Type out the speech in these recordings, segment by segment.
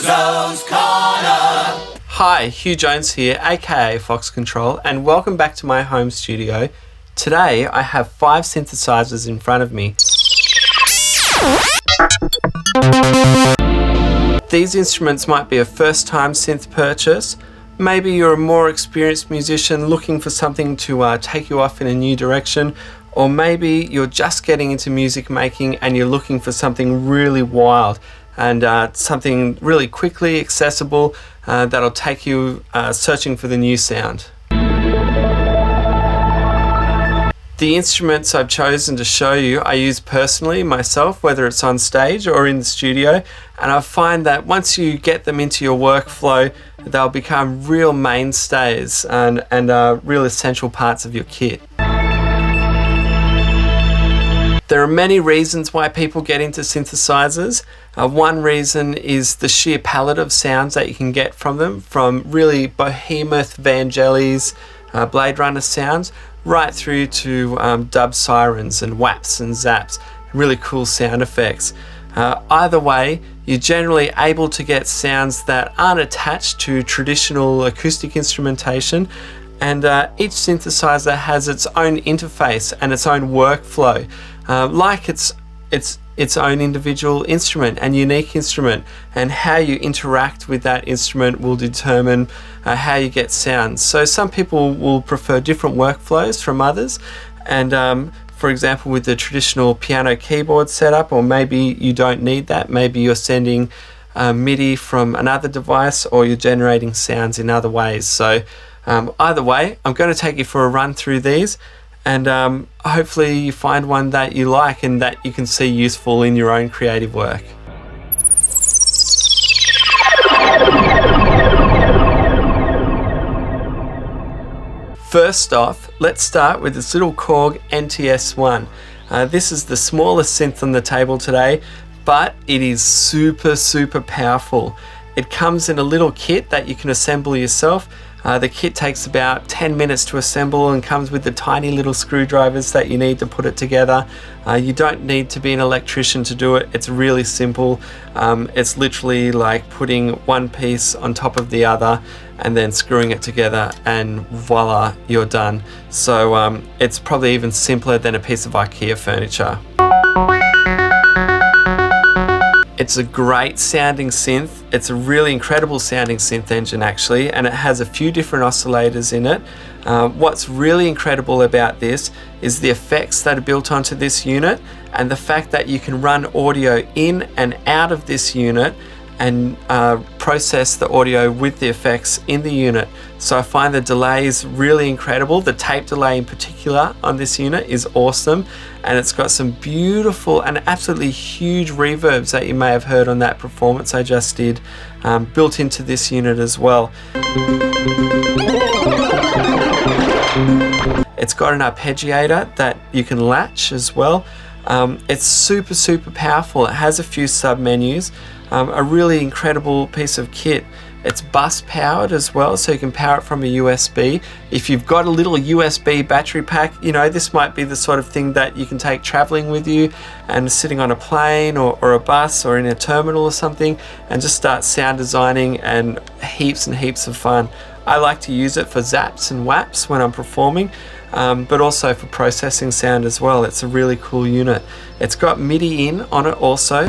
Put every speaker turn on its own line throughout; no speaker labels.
Uzo's Corner.
Hi, Hugh Jones here, aka Fox Control, and welcome back to my home studio. Today I have 5 synthesizers in front of me. These instruments might be a first-time synth purchase. Maybe you're a more experienced musician looking for something to take you off in a new direction, or maybe you're just getting into music making and you're looking for something really wild and something really quickly accessible that'll take you searching for the new sound. The instruments I've chosen to show you I use personally myself, whether it's on stage or in the studio, and I find that once you get them into your workflow, they'll become real mainstays and real essential parts of your kit. There are many reasons why people get into synthesizers. One reason is the sheer palette of sounds that you can get from them, from really behemoth Vangelis, Blade Runner sounds, right through to dub sirens and whaps and zaps, really cool sound effects. Either way, you're generally able to get sounds that aren't attached to traditional acoustic instrumentation, and each synthesizer has its own interface and its own workflow, like its own individual instrument and unique instrument, and how you interact with that instrument will determine how you get sounds. So some people will prefer different workflows from others, and for example with the traditional piano keyboard setup, or maybe you don't need that, maybe you're sending MIDI from another device, or you're generating sounds in other ways. So either way, I'm going to take you for a run through these, and hopefully you find one that you like and that you can see useful in your own creative work. First off, let's start with this little Korg NT1. This is the smallest synth on the table today, but it is super powerful. It comes in a little kit that you can assemble yourself. The kit takes about 10 minutes to assemble and comes with the tiny little screwdrivers that you need to put it together. You don't need to be an electrician to do it. It's really simple. It's literally like putting one piece on top of the other and then screwing it together, and voila, you're done. So it's probably even simpler than a piece of IKEA furniture. It's a great sounding synth. It's a really incredible sounding synth engine actually, and it has a few different oscillators in it. What's really incredible about this is the effects that are built onto this unit, and the fact that you can run audio in and out of this unit and process the audio with the effects in the unit. So I find the delays really incredible. The tape delay in particular on this unit is awesome, and it's got some beautiful and absolutely huge reverbs that you may have heard on that performance I just did, built into this unit as well. It's got an arpeggiator that you can latch as well. It's super powerful. It has a few sub menus. A really incredible piece of kit. It's bus powered as well, so you can power it from a USB. If you've got a little USB battery pack, you know, this might be the sort of thing that you can take traveling with you and sitting on a plane or a bus or in a terminal or something, and just start sound designing, and heaps of fun. I like to use it for zaps and whaps when I'm performing, but also for processing sound as well. It's a really cool unit. It's got MIDI in on it also.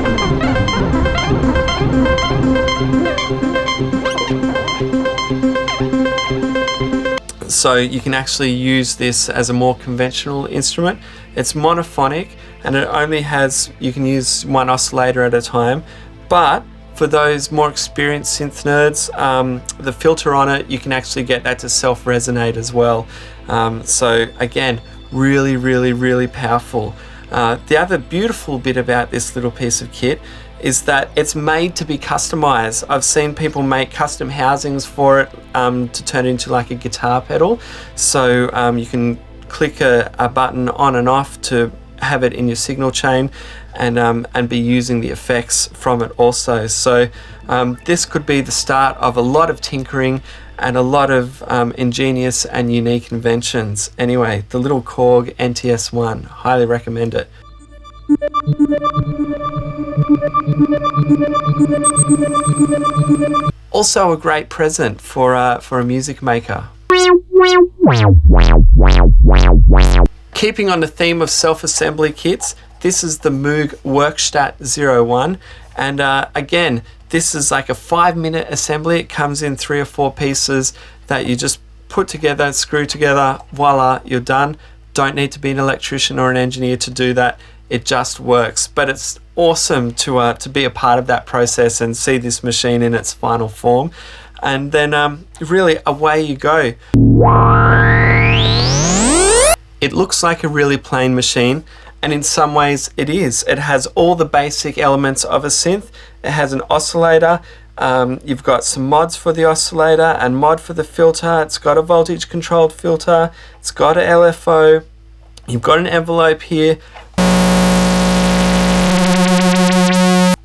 So you can actually use this as a more conventional instrument. It's monophonic, and it only has, you can use one oscillator at a time, but for those more experienced synth nerds, the filter on it, you can actually get that to self-resonate as well. So again, really powerful. The other beautiful bit about this little piece of kit is that it's made to be customized. I've seen people make custom housings for it to turn into like a guitar pedal. So you can click a button on and off to have it in your signal chain, and be using the effects from it also. So this could be the start of a lot of tinkering and a lot of ingenious and unique inventions. Anyway, the little Korg NT1, highly recommend it. Also a great present for a music maker. Keeping on the theme of self-assembly kits, this is the Moog Workstat 01, and again, this is like a 5-minute assembly. It comes in 3 or 4 pieces that you just put together, screw together, voila, you're done. Don't need to be an electrician or an engineer to do that. It just works. But it's awesome to be a part of that process and see this machine in its final form. And then really away you go. It looks like a really plain machine, and in some ways it is. It has all the basic elements of a synth. It has an oscillator. You've got some mods for the oscillator and mod for the filter. It's got a voltage controlled filter. It's got an LFO. You've got an envelope here.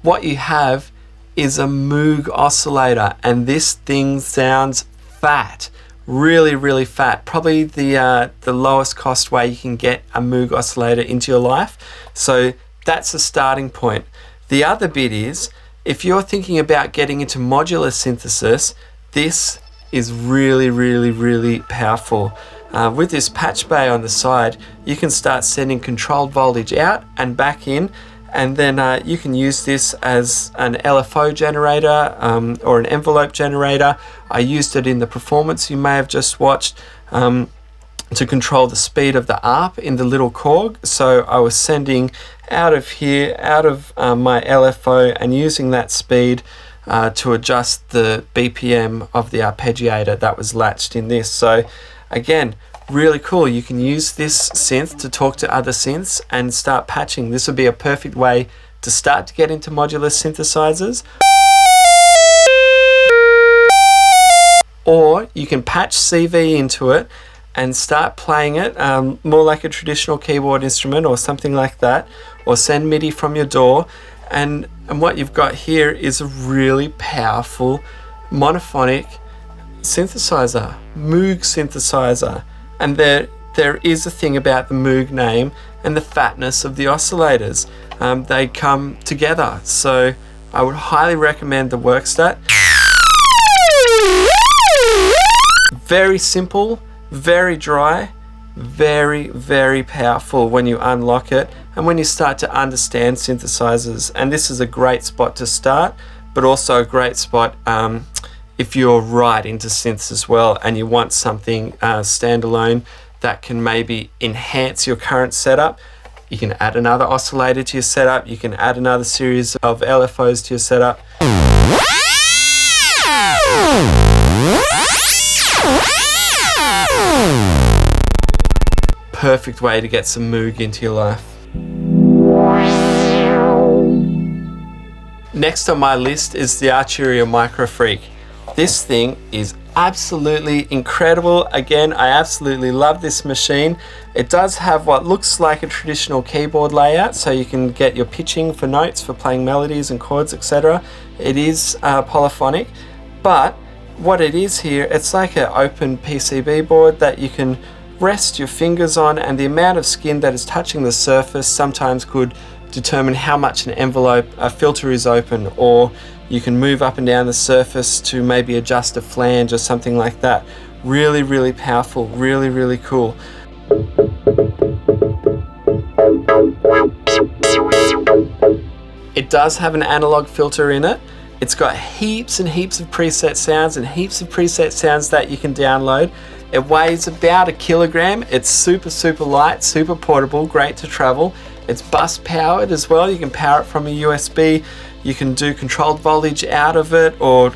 What you have is a Moog oscillator, and this thing sounds fat. Really, really fat. Probably the lowest cost way you can get a Moog oscillator into your life. So that's a starting point. The other bit is, if you're thinking about getting into modular synthesis, this is really, really, really powerful. With this patch bay on the side, you can start sending controlled voltage out and back in, and then you can use this as an LFO generator or an envelope generator. I used it in the performance you may have just watched to control the speed of the ARP in the little Korg. So I was sending out of here, out of my LFO, and using that speed to adjust the BPM of the arpeggiator that was latched in this. So again, really cool. You can use this synth to talk to other synths and start patching. This would be a perfect way to start to get into modular synthesizers. Or you can patch CV into it and start playing it more like a traditional keyboard instrument or something like that, or send MIDI from your DAW. And what you've got here is a really powerful monophonic synthesizer, Moog synthesizer. And there is a thing about the Moog name and the fatness of the oscillators. They come together. So I would highly recommend the Workstat. Very simple, very dry, very, very powerful when you unlock it and when you start to understand synthesizers. And this is a great spot to start, but also a great spot if you're right into synths as well and you want something standalone that can maybe enhance your current setup. You can add another oscillator to your setup. You can add another series of LFOs to your setup. Perfect way to get some Moog into your life. Next on my list is the Arturia Microfreak. This thing is absolutely incredible. Again, I absolutely love this machine. It does have what looks like a traditional keyboard layout, so you can get your pitching for notes, for playing melodies and chords, etc. It is polyphonic, but what it is here, it's like an open PCB board that you can rest your fingers on, and the amount of skin that is touching the surface sometimes could determine how much an envelope, a filter is open, or you can move up and down the surface to maybe adjust a flange or something like that. Really, really powerful, really, really cool. It does have an analog filter in it. It's got heaps and heaps of preset sounds and heaps of preset sounds that you can download. It weighs about 1 kilogram. It's super, super light, super portable, great to travel. It's bus powered as well. You can power it from a USB. You can do controlled voltage out of it, or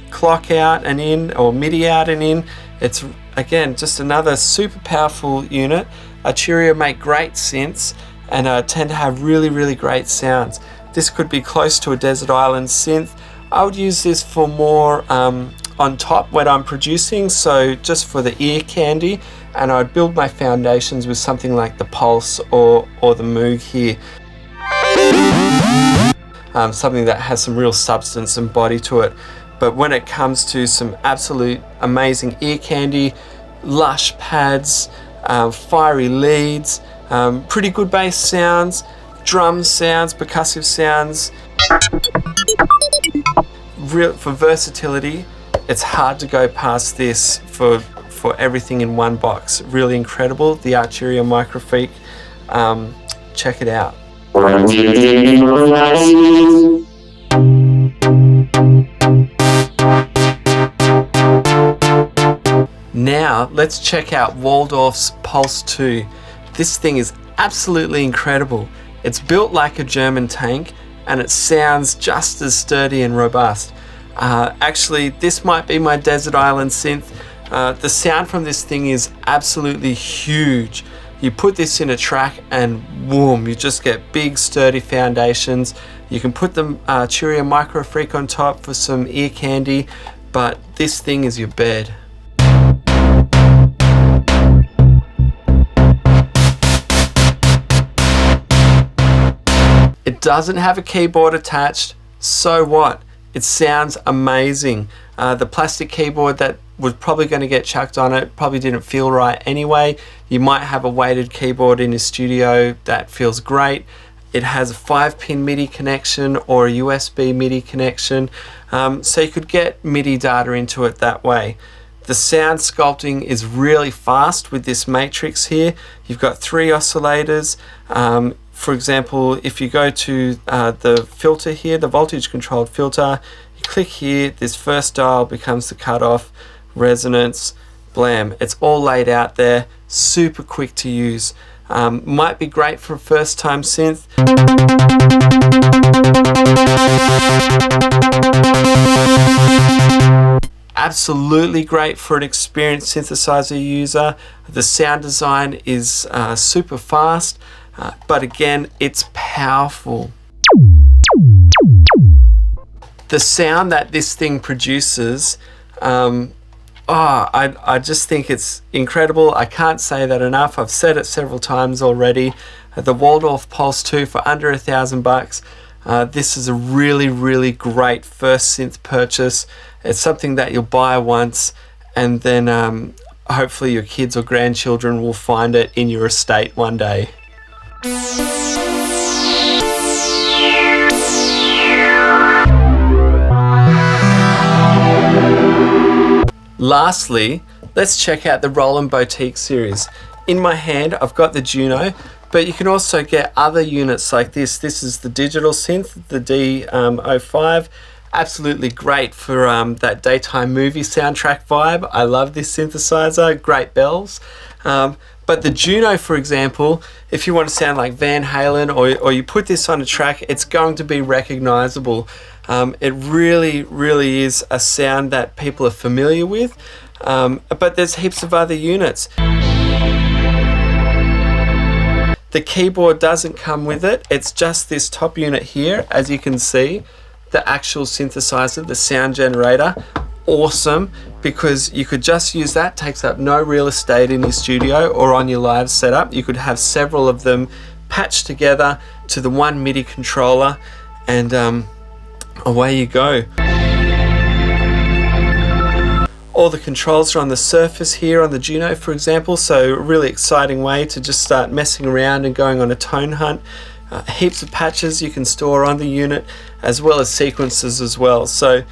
clock out and in, or MIDI out and in. It's, again, just another super powerful unit. Arturia make great synths and tend to have really, really great sounds. This could be close to a desert island synth. I would use this for more on top when I'm producing, so just for the ear candy, and I'd build my foundations with something like the Pulse or the Moog here. Something that has some real substance and body to it. But when it comes to some absolute amazing ear candy, lush pads, fiery leads, pretty good bass sounds, drum sounds, percussive sounds, For versatility, it's hard to go past this for everything in one box. Really incredible. The Arturia Microfreak. Check it out. Now let's check out Waldorf's Pulse 2. This thing is absolutely incredible. It's built like a German tank and it sounds just as sturdy and robust. Actually, this might be my desert island synth. The sound from this thing is absolutely huge. You put this in a track and boom, you just get big sturdy foundations. You can put the Arturia Microfreak on top for some ear candy, but this thing is your bed. It doesn't have a keyboard attached, so what? It sounds amazing. The plastic keyboard that was probably going to get chucked on it probably didn't feel right anyway. You might have a weighted keyboard in your studio that feels great. It has a 5-pin MIDI connection or a USB MIDI connection, so you could get MIDI data into it that way. The sound sculpting is really fast with this matrix here. You've got 3 oscillators. For example, if you go to the filter here, the voltage controlled filter, you click here, this first dial becomes the cutoff, resonance, blam. It's all laid out there, super quick to use. Might be great for a first time synth. Absolutely great for an experienced synthesizer user. The sound design is super fast. But again, it's powerful. The sound that this thing produces, I just think it's incredible. I can't say that enough. I've said it several times already. The Waldorf Pulse 2 for under $1,000. This is a really, really great first synth purchase. It's something that you'll buy once and then hopefully your kids or grandchildren will find it in your estate one day. Lastly, let's check out the Roland Boutique series. In my hand, I've got the Juno, but you can also get other units like this. This is the digital synth, the D05. Absolutely great for that daytime movie soundtrack vibe. I love this synthesizer, great bells. But the Juno, for example, if you want to sound like Van Halen or you put this on a track, it's going to be recognizable. It really, really is a sound that people are familiar with, but there's heaps of other units. The keyboard doesn't come with it. It's just this top unit here, as you can see, the actual synthesizer, the sound generator. Awesome, because you could just use that, takes up no real estate in your studio or on your live setup. You could have several of them patched together to the one MIDI controller and away you go. All the controls are on the surface here on the Juno, for example, so a really exciting way to just start messing around and going on a tone hunt. Heaps of patches you can store on the unit, as well as sequences as well. So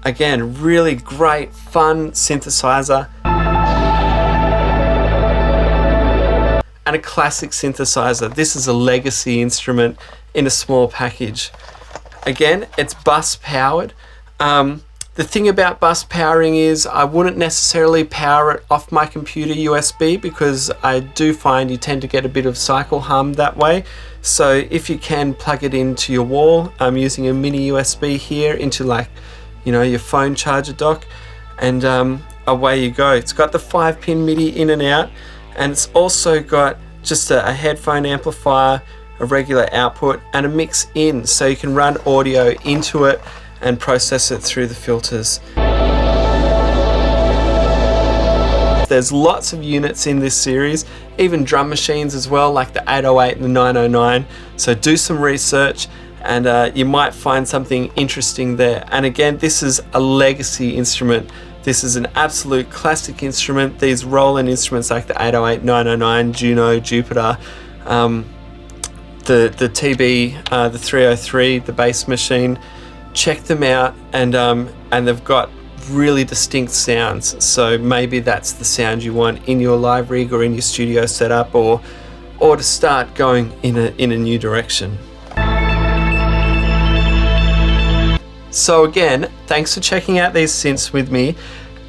again, really great, fun synthesizer. And a classic synthesizer. This is a legacy instrument in a small package. Again, it's bus powered. The thing about bus powering is I wouldn't necessarily power it off my computer USB because I do find you tend to get a bit of cycle hum that way. So if you can plug it into your wall, I'm using a mini USB here into like, you know, your phone charger dock, and away you go. It's got the 5-pin MIDI in and out, and it's also got just a headphone amplifier, a regular output, and a mix in, so you can run audio into it and process it through the filters. There's lots of units in this series, even drum machines as well, like the 808 and the 909, so do some research and you might find something interesting there. And again, this is a legacy instrument. This is an absolute classic instrument. These Roland instruments like the 808, 909, Juno, Jupiter, the TB, the 303, the bass machine. Check them out, and they've got really distinct sounds. So maybe that's the sound you want in your live rig or in your studio setup, or to start going in a new direction. So again, thanks for checking out these synths with me.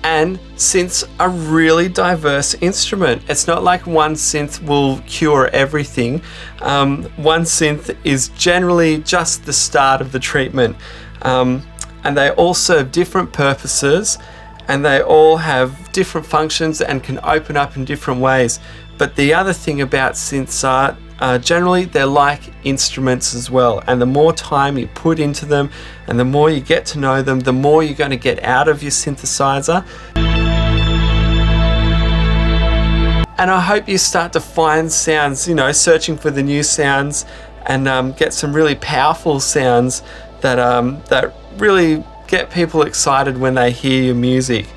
And synths are a really diverse instrument. It's not like one synth will cure everything. One synth is generally just the start of the treatment. And they all serve different purposes, and they all have different functions and can open up in different ways. But the other thing about synths are, generally they're like instruments as well, and the more time you put into them and the more you get to know them, the more you're going to get out of your synthesizer. And I hope you start to find sounds, searching for the new sounds, and get some really powerful sounds that really get people excited when they hear your music.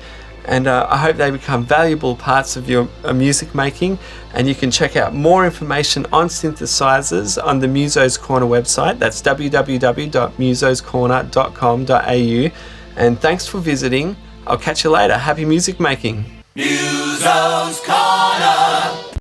And I hope they become valuable parts of your music making. And you can check out more information on synthesizers on the Muso's Corner website. That's www.musoscorner.com.au. And thanks for visiting. I'll catch you later. Happy music making.
Muso's Corner.